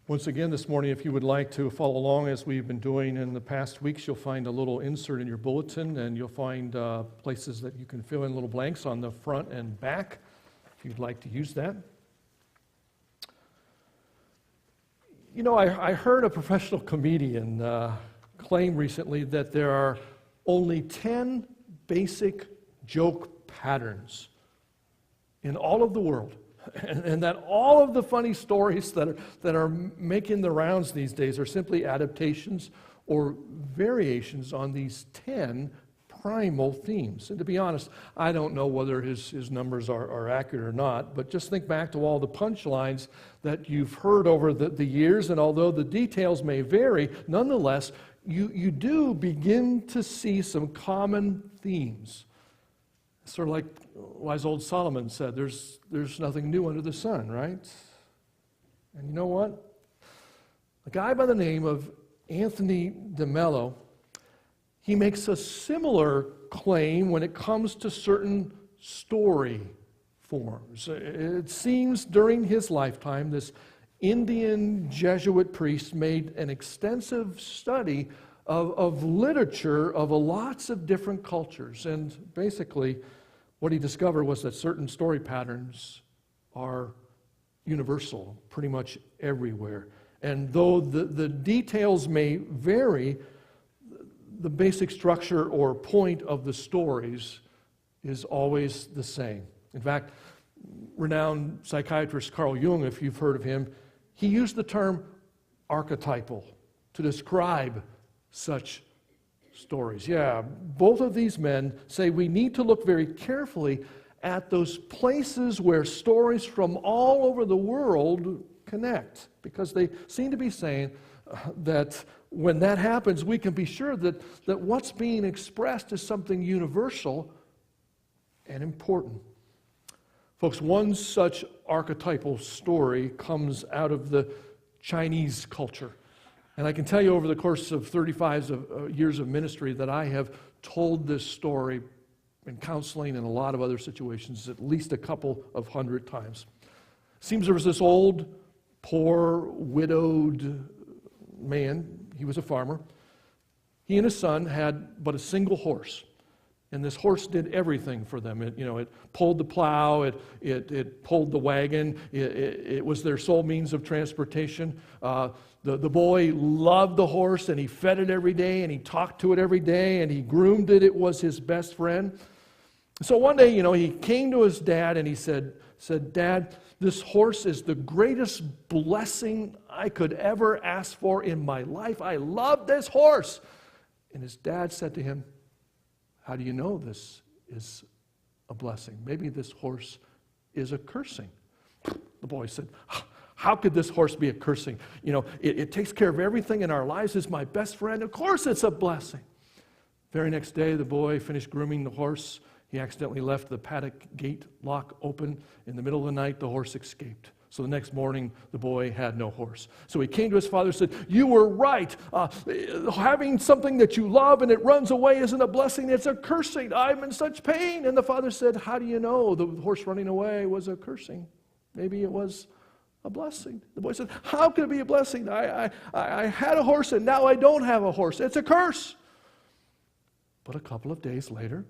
Once again this morning, if you would like to follow along as we've been doing in the past weeks, you'll find a little insert in your bulletin, and you'll find places that you can fill in little blanks on the front and back if you'd like to use that. You know, I heard a professional comedian claim recently that there are only 10 basic joke patterns in all of the world. And that all of the funny stories that are making the rounds these days are simply adaptations or variations on these 10 primal themes. And to be honest, I don't know whether his numbers are accurate or not, but just think back to all the punchlines that you've heard over the years, and although the details may vary, nonetheless, you do begin to see some common themes. Sort of like wise old Solomon said, there's nothing new under the sun, right? And you know what? A guy by the name of Anthony DeMello, he makes a similar claim when it comes to certain story forms. It seems during his lifetime, this Indian Jesuit priest made an extensive study of literature of lots of different cultures. And basically, what he discovered was that certain story patterns are universal, pretty much everywhere. And though the details may vary, the basic structure or point of the stories is always the same. In fact, renowned psychiatrist Carl Jung, if you've heard of him, he used the term archetypal to describe such stories. Yeah, both of these men say we need to look very carefully at those places where stories from all over the world connect, because they seem to be saying that when that happens, we can be sure that what's being expressed is something universal and important. Folks, one such archetypal story comes out of the Chinese culture. And I can tell you over the course of 35 years of ministry that I have told this story in counseling and a lot of other situations at least a couple of hundred times. Seems there was this old, poor, widowed man. He was a farmer. He and his son had but a single horse. And this horse did everything for them. It pulled the plow, it pulled the wagon, it was their sole means of transportation. The boy loved the horse, and he fed it every day, and he talked to it every day, and he groomed it. It was his best friend. So one day, he came to his dad, and he said, "Dad, this horse is the greatest blessing I could ever ask for in my life. I love this horse." And his dad said to him, "How do you know this is a blessing? Maybe this horse is a cursing." The boy said, "How could this horse be a cursing? It takes care of everything in our lives. It's my best friend. Of course it's a blessing." Very next day, the boy finished grooming the horse. He accidentally left the paddock gate lock open. In the middle of the night, the horse escaped. So the next morning, the boy had no horse. So he came to his father and said, "You were right. Having something that you love and it runs away isn't a blessing, it's a cursing. I'm in such pain." And the father said, "How do you know the horse running away was a cursing? Maybe it was a blessing." The boy said, "How could it be a blessing? I had a horse and now I don't have a horse. It's a curse." But a couple of days later,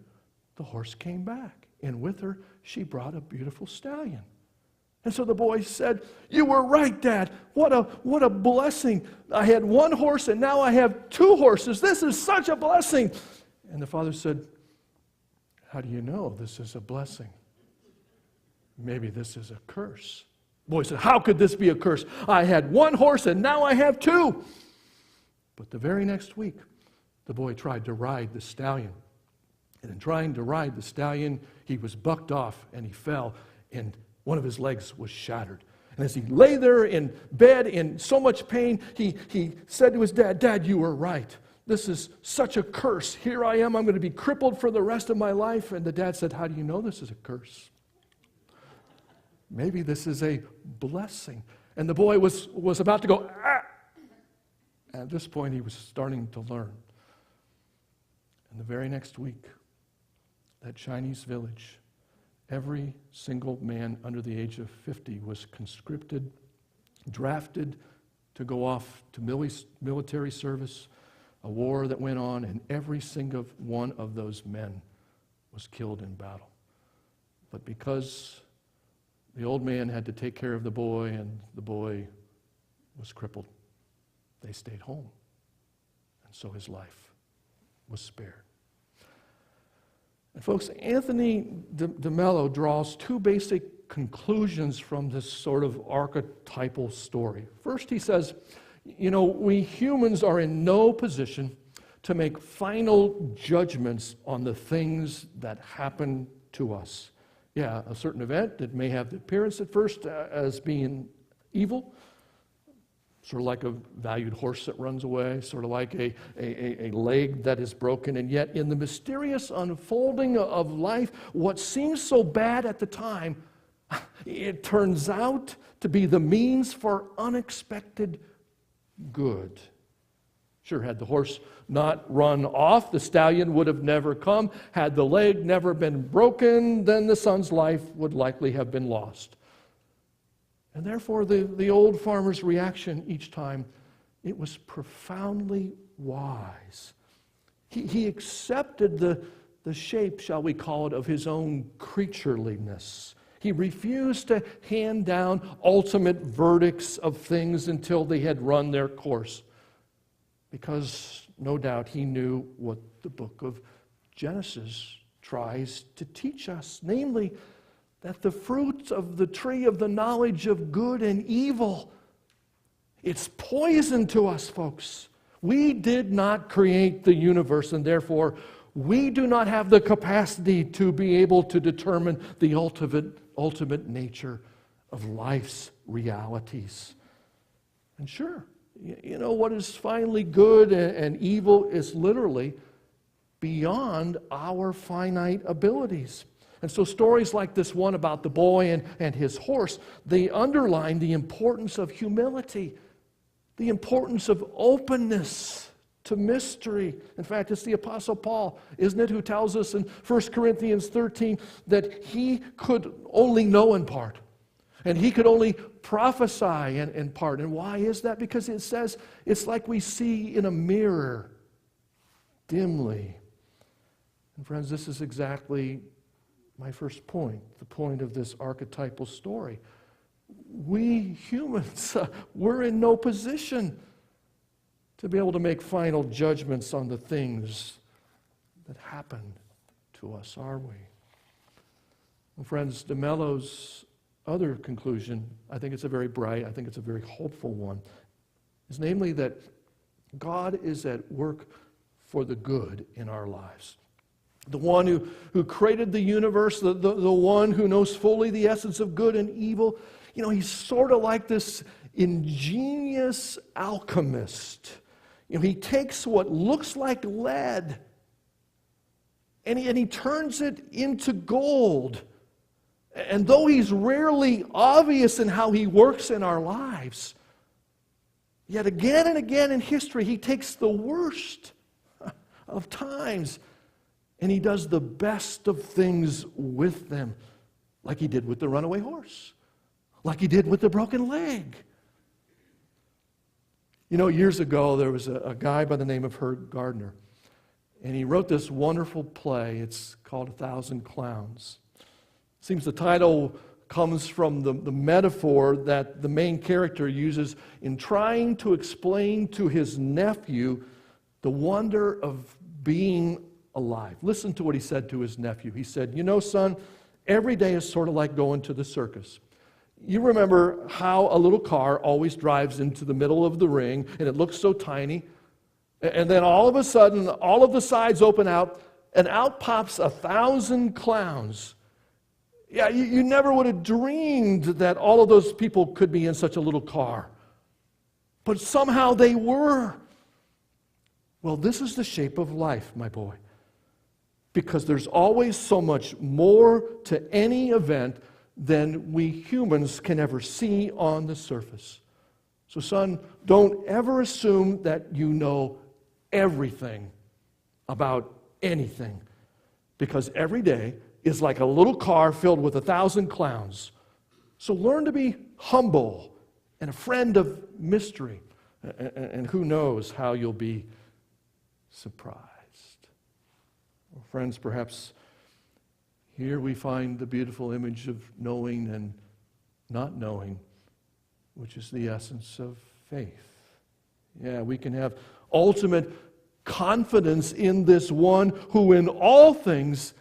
the horse came back. And with her, she brought a beautiful stallion. And so the boy said, "You were right, Dad. What a blessing. I had one horse and now I have two horses. This is such a blessing." And the father said, "How do you know this is a blessing? Maybe this is a curse." The boy said, "How could this be a curse? I had one horse and now I have two." But the very next week, the boy tried to ride the stallion. And in trying to ride the stallion, he was bucked off and he fell, and one of his legs was shattered. And as he lay there in bed in so much pain, he said to his dad, "Dad, you were right. This is such a curse. Here I am. I'm going to be crippled for the rest of my life." And the dad said, "How do you know this is a curse? Maybe this is a blessing." And the boy was about to go, "Ah!" At this point, he was starting to learn. And the very next week, that Chinese village, every single man under the age of 50 was conscripted, drafted, to go off to military service, a war that went on, and every single one of those men was killed in battle. But because the old man had to take care of the boy and the boy was crippled, they stayed home. And so his life was spared. And folks, Anthony de Mello draws two basic conclusions from this sort of archetypal story. First, he says, we humans are in no position to make final judgments on the things that happen to us. Yeah, a certain event that may have the appearance at first as being evil, sort of like a valued horse that runs away, sort of like a leg that is broken, and yet in the mysterious unfolding of life, what seems so bad at the time, it turns out to be the means for unexpected good. Sure, had the horse not run off, the stallion would have never come. Had the leg never been broken, then the son's life would likely have been lost. And therefore, the old farmer's reaction each time, it was profoundly wise. He accepted the shape, shall we call it, of his own creatureliness. He refused to hand down ultimate verdicts of things until they had run their course, because no doubt he knew what the book of Genesis tries to teach us, namely that the fruit of the tree of the knowledge of good and evil, it's poison to us, folks. We did not create the universe, and therefore we do not have the capacity to be able to determine the ultimate nature of life's realities. And sure, what is finally good and evil is literally beyond our finite abilities. And so stories like this one about the boy and his horse, they underline the importance of humility, the importance of openness to mystery. In fact, it's the Apostle Paul, isn't it, who tells us in 1 Corinthians 13 that he could only know in part, and he could only prophesy in part. And why is that? Because it says it's like we see in a mirror, dimly. And friends, this is exactly my first point, the point of this archetypal story. We humans, we're in no position to be able to make final judgments on the things that happen to us, are we? And friends, de Mello's other conclusion, I think it's a very bright, I think it's a very hopeful one, is namely that God is at work for the good in our lives. The one who created the universe, the one who knows fully the essence of good and evil, he's sort of like this ingenious alchemist. He takes what looks like lead and he turns it into gold. And though he's rarely obvious in how he works in our lives, yet again and again in history, he takes the worst of times and he does the best of things with them, like he did with the runaway horse, like he did with the broken leg. Years ago, there was a guy by the name of Herb Gardner, and he wrote this wonderful play. It's called 1,000 Clowns. Seems the title comes from the metaphor that the main character uses in trying to explain to his nephew the wonder of being alive. Listen to what he said to his nephew. He said, son, every day is sort of like going to the circus. You remember how a little car always drives into the middle of the ring, and it looks so tiny, and then all of a sudden, all of the sides open out, and out pops 1,000 clowns. Yeah, you never would have dreamed that all of those people could be in such a little car. But somehow they were. Well, this is the shape of life, my boy. Because there's always so much more to any event than we humans can ever see on the surface. So, son, don't ever assume that you know everything about anything. Because every day is like a little car filled with 1,000 clowns. So learn to be humble and a friend of mystery. And who knows how you'll be surprised. Well, friends, perhaps here we find the beautiful image of knowing and not knowing, which is the essence of faith. Yeah, we can have ultimate confidence in this one who in all things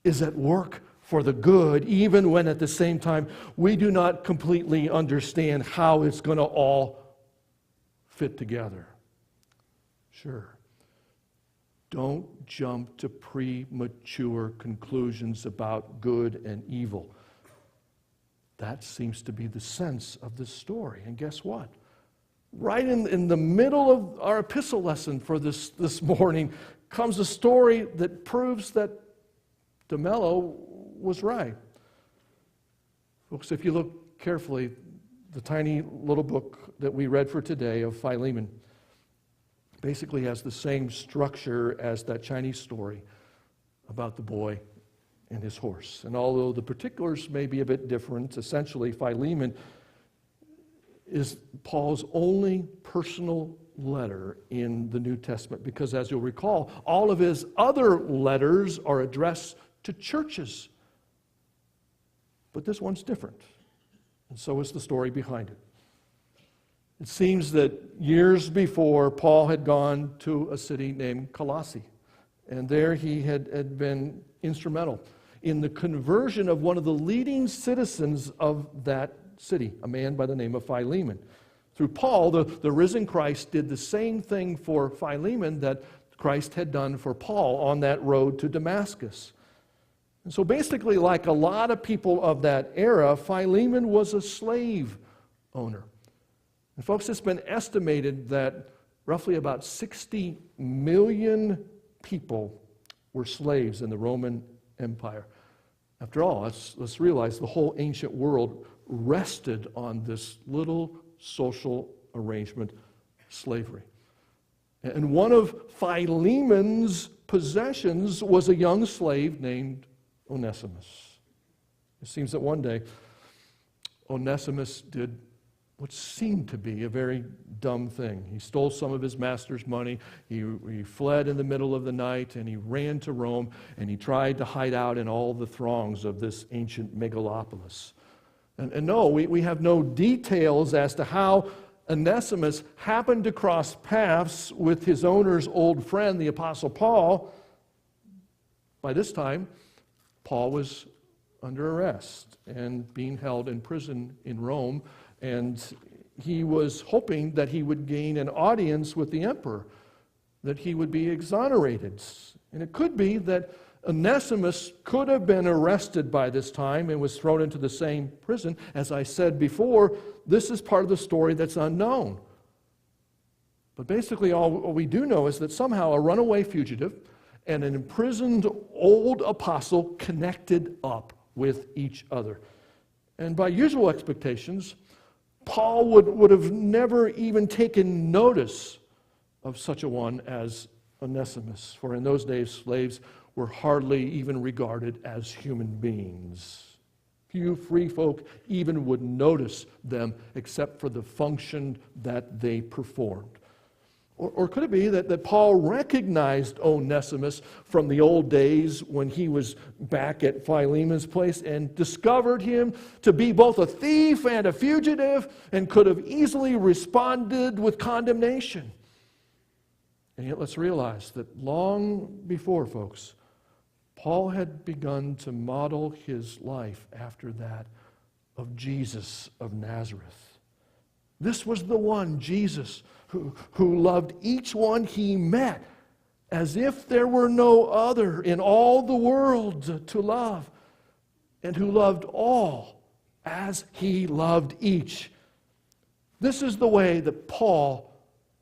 is at work for the good, even when at the same time we do not completely understand how it's going to all fit together. Sure. Don't jump to premature conclusions about good and evil. That seems to be the sense of this story. And guess what? Right in the middle of our epistle lesson for this morning comes a story that proves that DeMello was right. Folks, if you look carefully, the tiny little book that we read for today of Philemon basically has the same structure as that Chinese story about the boy and his horse. And although the particulars may be a bit different, essentially Philemon is Paul's only personal letter in the New Testament because, as you'll recall, all of his other letters are addressed to churches. But this one's different, and so is the story behind it. It seems that years before, Paul had gone to a city named Colossae, and there he had been instrumental in the conversion of one of the leading citizens of that city, a man by the name of Philemon. Through Paul, the risen Christ did the same thing for Philemon that Christ had done for Paul on that road to Damascus. And so basically, like a lot of people of that era, Philemon was a slave owner. And folks, it's been estimated that roughly about 60 million people were slaves in the Roman Empire. After all, let's realize the whole ancient world rested on this little social arrangement, slavery. And one of Philemon's possessions was a young slave named Onesimus. It seems that one day Onesimus did what seemed to be a very dumb thing. He stole some of his master's money, he fled in the middle of the night, and he ran to Rome, and he tried to hide out in all the throngs of this ancient megalopolis. And no, we have no details as to how Onesimus happened to cross paths with his owner's old friend, the Apostle Paul. By this time, Paul was under arrest and being held in prison in Rome, and he was hoping that he would gain an audience with the emperor, that he would be exonerated. And it could be that Onesimus could have been arrested by this time and was thrown into the same prison. As I said before, this is part of the story that's unknown. But basically all we do know is that somehow a runaway fugitive and an imprisoned old apostle connected up with each other. And by usual expectations, Paul would have never even taken notice of such a one as Onesimus, for in those days slaves were hardly even regarded as human beings. Few free folk even would notice them except for the function that they performed. Or could it be that Paul recognized Onesimus from the old days when he was back at Philemon's place and discovered him to be both a thief and a fugitive and could have easily responded with condemnation? And yet let's realize that long before, folks, Paul had begun to model his life after that of Jesus of Nazareth. This was the one, Jesus, who loved each one he met as if there were no other in all the world to love, and who loved all as he loved each. This is the way that Paul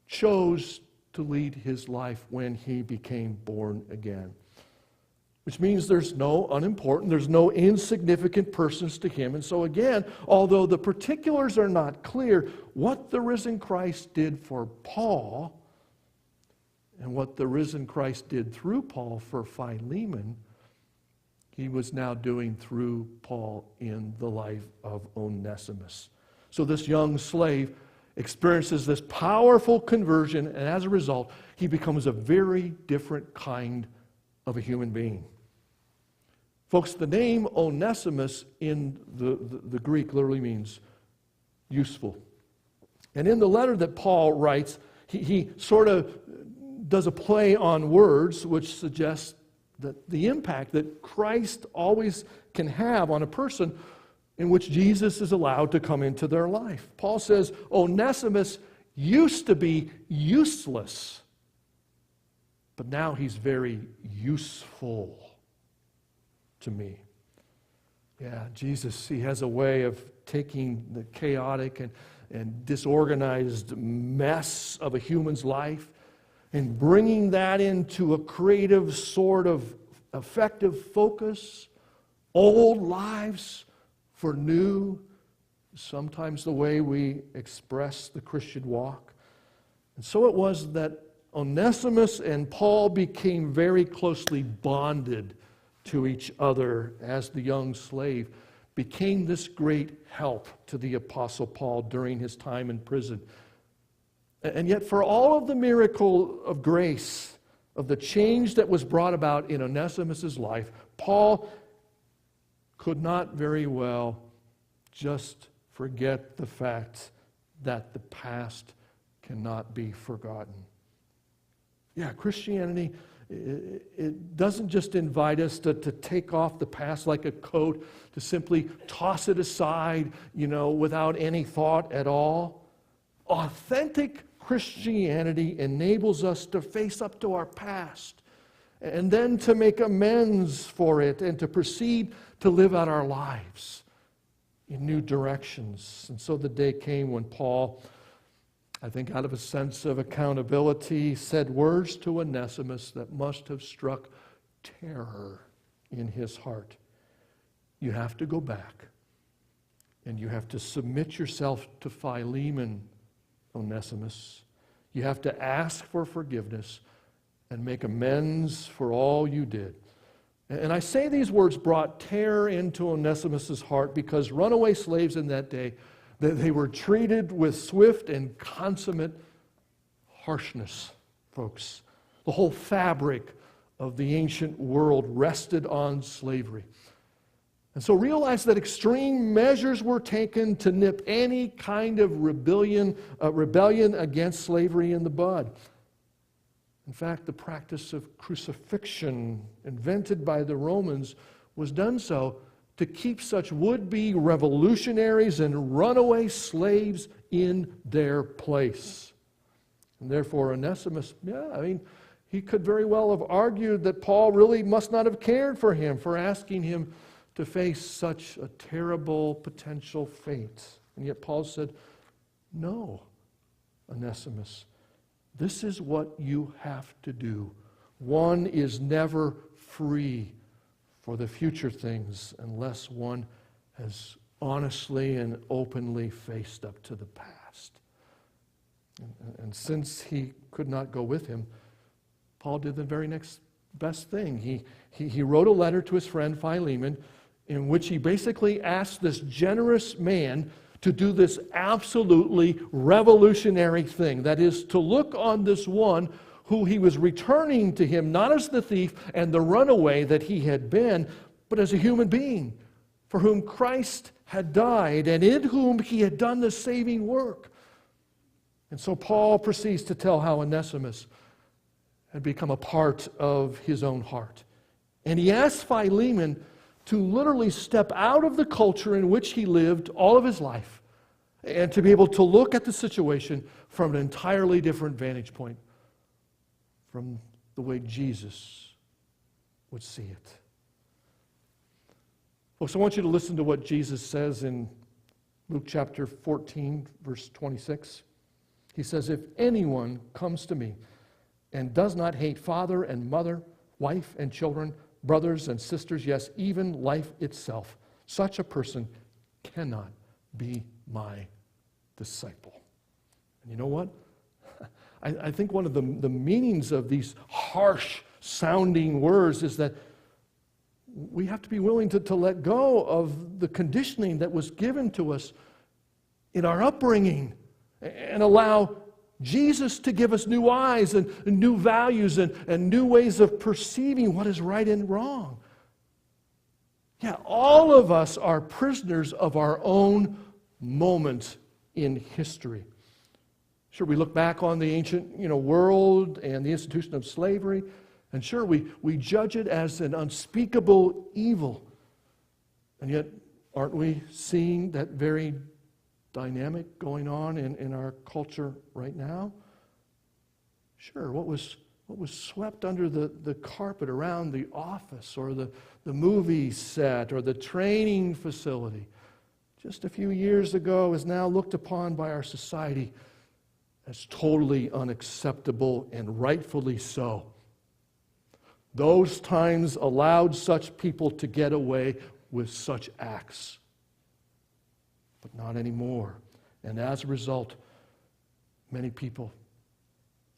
chose to lead his life when he became born again. Which means there's no unimportant, there's no insignificant persons to him. And so again, although the particulars are not clear, what the risen Christ did for Paul and what the risen Christ did through Paul for Philemon, he was now doing through Paul in the life of Onesimus. So this young slave experiences this powerful conversion, and as a result, he becomes a very different kind of a human being. Folks, the name Onesimus in the Greek literally means useful. And in the letter that Paul writes, he sort of does a play on words, which suggests that the impact that Christ always can have on a person in which Jesus is allowed to come into their life. Paul says, Onesimus used to be useless, but now he's very useful to me. Yeah, Jesus, he has a way of taking the chaotic and disorganized mess of a human's life and bringing that into a creative sort of effective focus, old lives for new, sometimes the way we express the Christian walk. And so it was that Onesimus and Paul became very closely bonded to each other as the young slave became this great help to the Apostle Paul during his time in prison. And yet for all of the miracle of grace, of the change that was brought about in Onesimus' life, Paul could not very well just forget the fact that the past cannot be forgotten. Yeah, Christianity, it doesn't just invite us to take off the past like a coat, to simply toss it aside, without any thought at all. Authentic Christianity enables us to face up to our past and then to make amends for it and to proceed to live out our lives in new directions. And so the day came when Paul, I think out of a sense of accountability, said words to Onesimus that must have struck terror in his heart. You have to go back and you have to submit yourself to Philemon, Onesimus. You have to ask for forgiveness and make amends for all you did. And I say these words brought terror into Onesimus' heart because runaway slaves in that day, they were treated with swift and consummate harshness, folks. The whole fabric of the ancient world rested on slavery. And so realize that extreme measures were taken to nip any kind of rebellion against slavery in the bud. In fact, the practice of crucifixion invented by the Romans was done so to keep such would-be revolutionaries and runaway slaves in their place. And therefore, Onesimus, he could very well have argued that Paul really must not have cared for him for asking him to face such a terrible potential fate. And yet Paul said, no, Onesimus, this is what you have to do. One is never free for the future things unless one has honestly and openly faced up to the past. And since he could not go with him, Paul did the very next best thing. He wrote a letter to his friend Philemon in which he basically asked this generous man to do this absolutely revolutionary thing. That is, to look on this one who he was returning to him, not as the thief and the runaway that he had been, but as a human being for whom Christ had died and in whom he had done the saving work. And so Paul proceeds to tell how Onesimus had become a part of his own heart. And he asked Philemon to literally step out of the culture in which he lived all of his life and to be able to look at the situation from an entirely different vantage point, from the way Jesus would see it. Folks, I want you to listen to what Jesus says in Luke chapter 14, verse 26. He says, if anyone comes to me and does not hate father and mother, wife and children, brothers and sisters, yes, even life itself, such a person cannot be my disciple. And you know what? I think one of the meanings of these harsh sounding words is that we have to be willing to let go of the conditioning that was given to us in our upbringing and allow Jesus to give us new eyes and new values and new ways of perceiving what is right and wrong. Yeah, all of us are prisoners of our own moment in history. Sure, we look back on the ancient world and the institution of slavery, and sure, we judge it as an unspeakable evil. And yet, aren't we seeing that very dynamic going on in our culture right now? Sure, what was swept under the carpet around the office or the movie set or the training facility just a few years ago is now looked upon by our society as totally unacceptable, and rightfully so. Those times allowed such people to get away with such acts, but not anymore. And as a result, many people,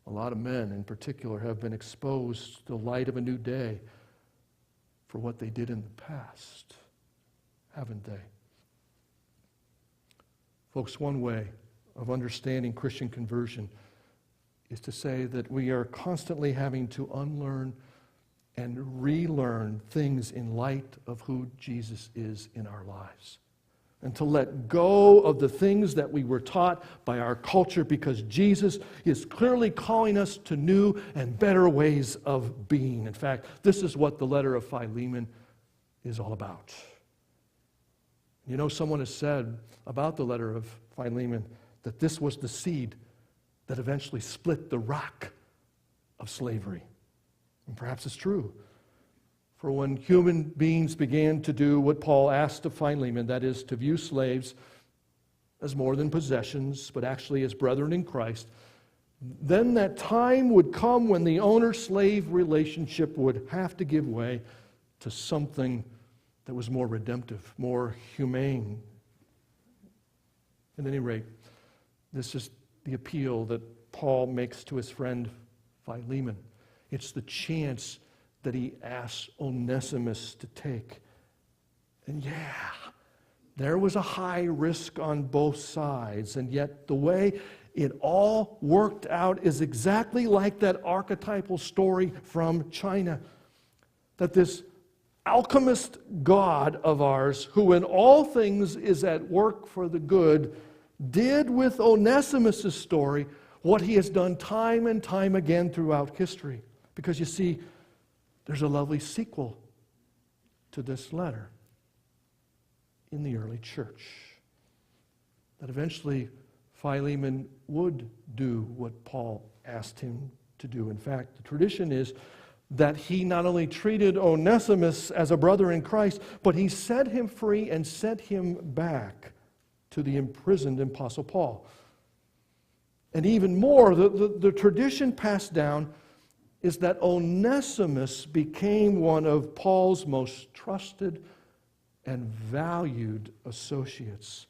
a lot of men in particular, have been exposed to the light of a new day for what they did in the past, haven't they? Folks, one way of understanding Christian conversion is to say that we are constantly having to unlearn and relearn things in light of who Jesus is in our lives. And to let go of the things that we were taught by our culture, because Jesus is clearly calling us to new and better ways of being. In fact, this is what the letter of Philemon is all about. Someone has said about the letter of Philemon that this was the seed that eventually split the rock of slavery. And perhaps it's true. For when human beings began to do what Paul asked of Philemon, that is, to view slaves as more than possessions, but actually as brethren in Christ, then that time would come when the owner-slave relationship would have to give way to something that was more redemptive, more humane. At any rate, this is the appeal that Paul makes to his friend Philemon. It's the chance that he asks Onesimus to take. And there was a high risk on both sides, and yet the way it all worked out is exactly like that archetypal story from China, that this alchemist God of ours, who in all things is at work for the good, did with Onesimus' story what he has done time and time again throughout history. Because you see, there's a lovely sequel to this letter in the early church, that eventually Philemon would do what Paul asked him to do. In fact, the tradition is that he not only treated Onesimus as a brother in Christ, but he set him free and sent him back to the imprisoned Apostle Paul. And even more, the tradition passed down is that Onesimus became one of Paul's most trusted and valued associates.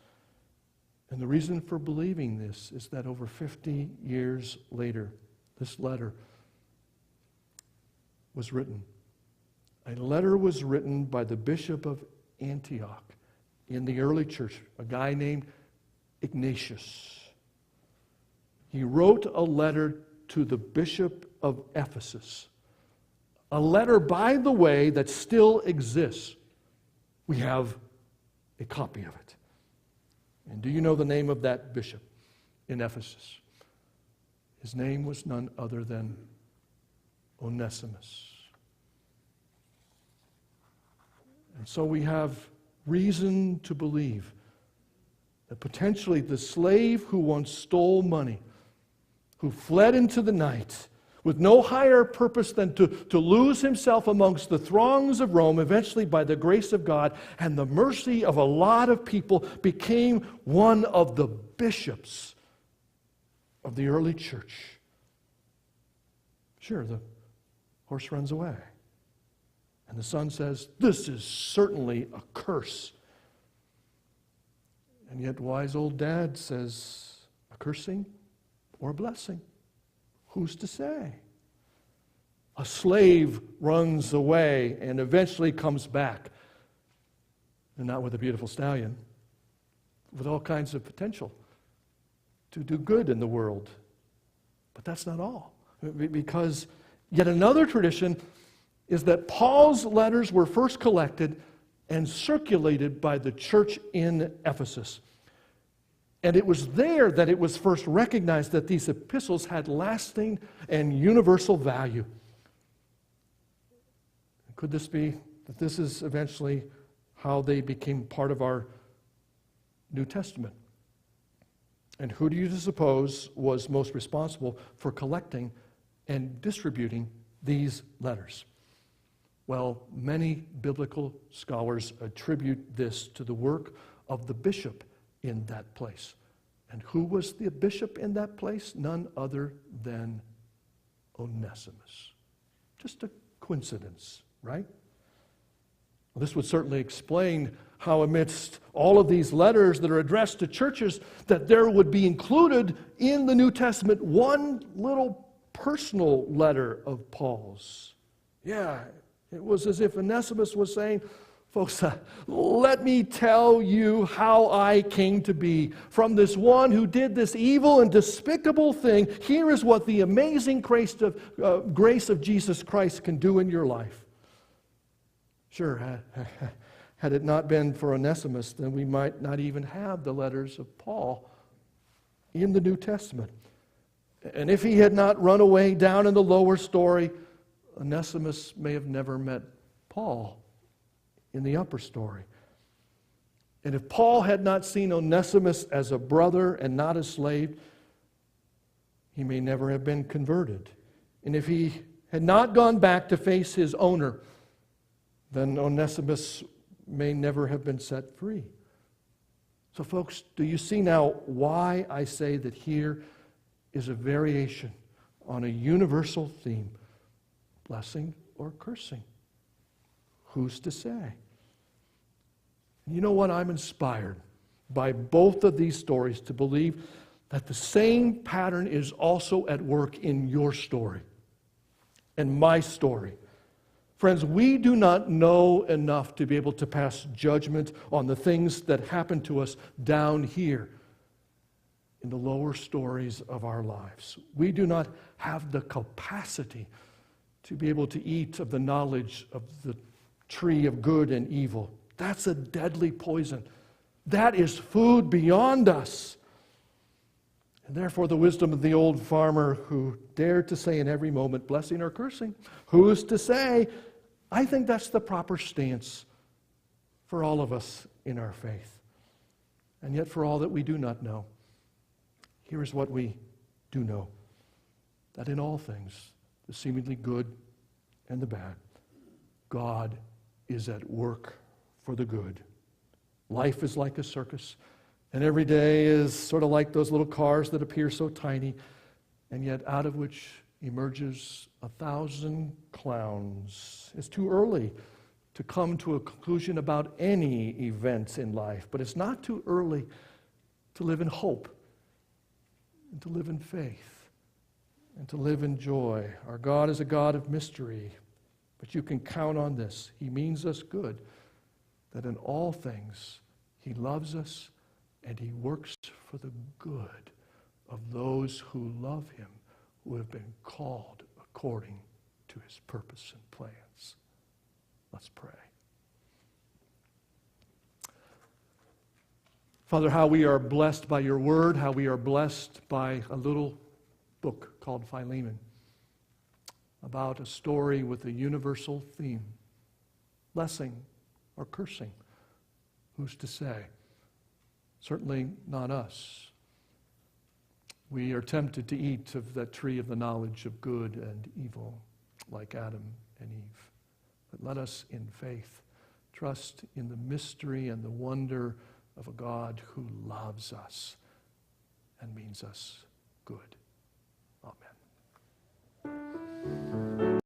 And the reason for believing this is that over 50 years later, this letter was written. A letter was written by the bishop of Antioch in the early church, a guy named Ignatius. He wrote a letter to the bishop of Ephesus. A letter, by the way, that still exists. We have a copy of it. And do you know the name of that bishop in Ephesus? His name was none other than Onesimus. And so we have reason to believe that potentially the slave who once stole money, who fled into the night with no higher purpose than to lose himself amongst the throngs of Rome, eventually by the grace of God and the mercy of a lot of people, became one of the bishops of the early church. Sure, the horse runs away. And the son says, this is certainly a curse. And yet wise old dad says, a cursing or a blessing? Who's to say? A slave runs away and eventually comes back. And not with a beautiful stallion, with all kinds of potential to do good in the world. But that's not all. Because yet another tradition is that Paul's letters were first collected and circulated by the church in Ephesus. And it was there that it was first recognized that these epistles had lasting and universal value. Could this be that this is eventually how they became part of our New Testament? And who do you suppose was most responsible for collecting and distributing these letters? Well, many biblical scholars attribute this to the work of the bishop in that place. And who was the bishop in that place? None other than Onesimus. Just a coincidence, right? Well, this would certainly explain how amidst all of these letters that are addressed to churches, that there would be included in the New Testament one little personal letter of Paul's. Yeah, it was as if Onesimus was saying, folks, let me tell you how I came to be. From this one who did this evil and despicable thing, here is what the amazing grace of Jesus Christ can do in your life. Sure, had it not been for Onesimus, then we might not even have the letters of Paul in the New Testament. And if he had not run away down in the lower story, Onesimus may have never met Paul in the upper story. And if Paul had not seen Onesimus as a brother and not a slave, he may never have been converted. And if he had not gone back to face his owner, then Onesimus may never have been set free. So folks, do you see now why I say that here is a variation on a universal theme? Blessing or cursing? Who's to say? You know what? I'm inspired by both of these stories to believe that the same pattern is also at work in your story and my story. Friends, we do not know enough to be able to pass judgment on the things that happen to us down here in the lower stories of our lives. We do not have the capacity to be able to eat of the knowledge of the tree of good and evil. That's a deadly poison. That is food beyond us. And therefore, the wisdom of the old farmer who dared to say in every moment, blessing or cursing, who is to say? I think that's the proper stance for all of us in our faith. And yet, for all that we do not know, here is what we do know, that in all things, the seemingly good and the bad, God is at work for the good. Life is like a circus, and every day is sort of like those little cars that appear so tiny, and yet out of which emerges 1,000 clowns. It's too early to come to a conclusion about any events in life, but it's not too early to live in hope, and to live in faith, and to live in joy. Our God is a God of mystery, but you can count on this. He means us good, that in all things He loves us and He works for the good of those who love Him, who have been called according to His purpose and plans. Let's pray. Father, how we are blessed by your word, how we are blessed by a little book called Philemon, about a story with a universal theme. Blessing or cursing, who's to say? Certainly not us. We are tempted to eat of that tree of the knowledge of good and evil, like Adam and Eve. But let us, in faith, trust in the mystery and the wonder of a God who loves us and means us good.